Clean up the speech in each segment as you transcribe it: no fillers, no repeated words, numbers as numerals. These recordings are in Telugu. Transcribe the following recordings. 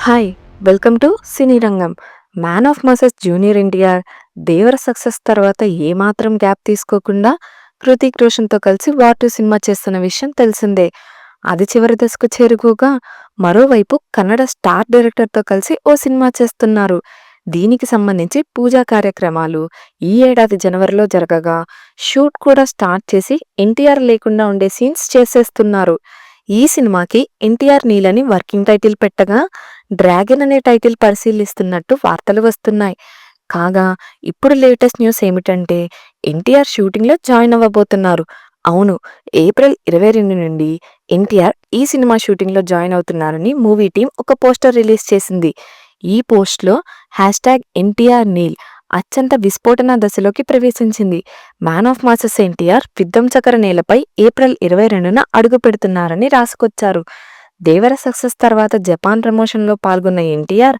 హాయ్! వెల్కమ్ టు సినీ రంగం. 'Man of masses' junior NTR 'Devara' success తర్వాత ఏమాత్రం గ్యాప్ తీసుకోకుండా హృతిక్ రోషన్‌తో కలిసి 'వార్ 2' సినిమా చేస్తున్న విషయం తెలిసిందే. అది చివరి దశకు చేరుకోగా మరోవైపు కన్నడ స్టార్ డైరెక్టర్‌తో కలిసి ఓ సినిమా చేస్తున్నారు. దీనికి సంబంధించి పూజా కార్యక్రమాలు ఈ ఏడాది జనవరిలో జరగగా షూట్ కూడా స్టార్ట్ చేసి ఎన్టీఆర్ లేకుండా ఉండే సీన్స్ చేసేస్తున్నారు. ఈ సినిమాకి ఎన్టీఆర్ నీలని వర్కింగ్ టైటిల్ పెట్టగా డ్రాగన్ అనే టైటిల్ పరిశీలిస్తున్నట్టు వార్తలు వస్తున్నాయి. కాగా ఇప్పుడు లేటెస్ట్ న్యూస్ ఏమిటంటే ఎన్టీఆర్ షూటింగ్లో జాయిన్ అవ్వబోతున్నారు. అవును, ఏప్రిల్ 22 నుండి ఎన్టీఆర్ ఈ సినిమా షూటింగ్లో జాయిన్ అవుతున్నారని మూవీ టీం ఒక పోస్టర్ రిలీజ్ చేసింది. ఈ పోస్ట్లో #ఎన్టీఆర్ నీల్ అత్యంత విస్ఫోటన దశలోకి ప్రవేశించింది. 'మ్యాన్ ఆఫ్ మాసెస్' ఎన్టీఆర్ విధ్వంసకర నేలపై ఏప్రిల్ 22న అడుగు పెడుతున్నారని రాసుకొచ్చారు. 'దేవర' సక్సెస్ తర్వాత జపాన్ ప్రమోషన్లో పాల్గొన్న ఎన్టీఆర్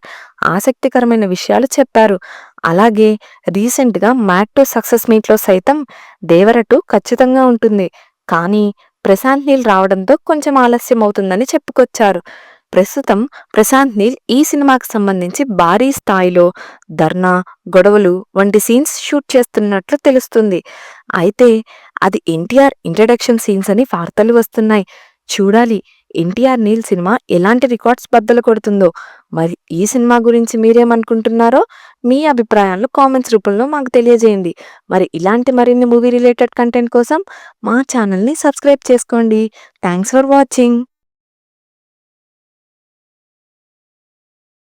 ఆసక్తికరమైన విషయాలు చెప్పారు. అలాగే రీసెంట్గా మ్యాడ్ 2 సక్సెస్ మీట్లో సైతం 'దేవర 2' ఖచ్చితంగా ఉంటుంది, కానీ ప్రశాంత్ నీల్ రావడంతో కొంచెం ఆలస్యం అవుతుందని చెప్పుకొచ్చారు. ప్రస్తుతం ప్రశాంత్ నీల్ ఈ సినిమాకి సంబంధించి భారీ స్థాయిలో ధర్నా, గొడవలు వంటి సీన్స్ షూట్ చేస్తున్నట్లు తెలుస్తుంది. అయితే అది ఎన్టీఆర్ ఇంట్రడక్షన్ సీన్స్ అని వార్తలు వస్తున్నాయి. చూడాలి ఎన్టీఆర్ నీల్ సినిమా ఎలాంటి రికార్డ్స్ బద్దలు కొడుతుందో. మరి ఈ సినిమా గురించి మీరేమనుకుంటున్నారో మీ అభిప్రాయాలను కామెంట్స్ రూపంలో మాకు తెలియజేయండి. మరి ఇలాంటి మరిన్ని మూవీ రిలేటెడ్ కంటెంట్ కోసం మా ఛానల్ని సబ్స్క్రైబ్ చేసుకోండి. Thanks for watching.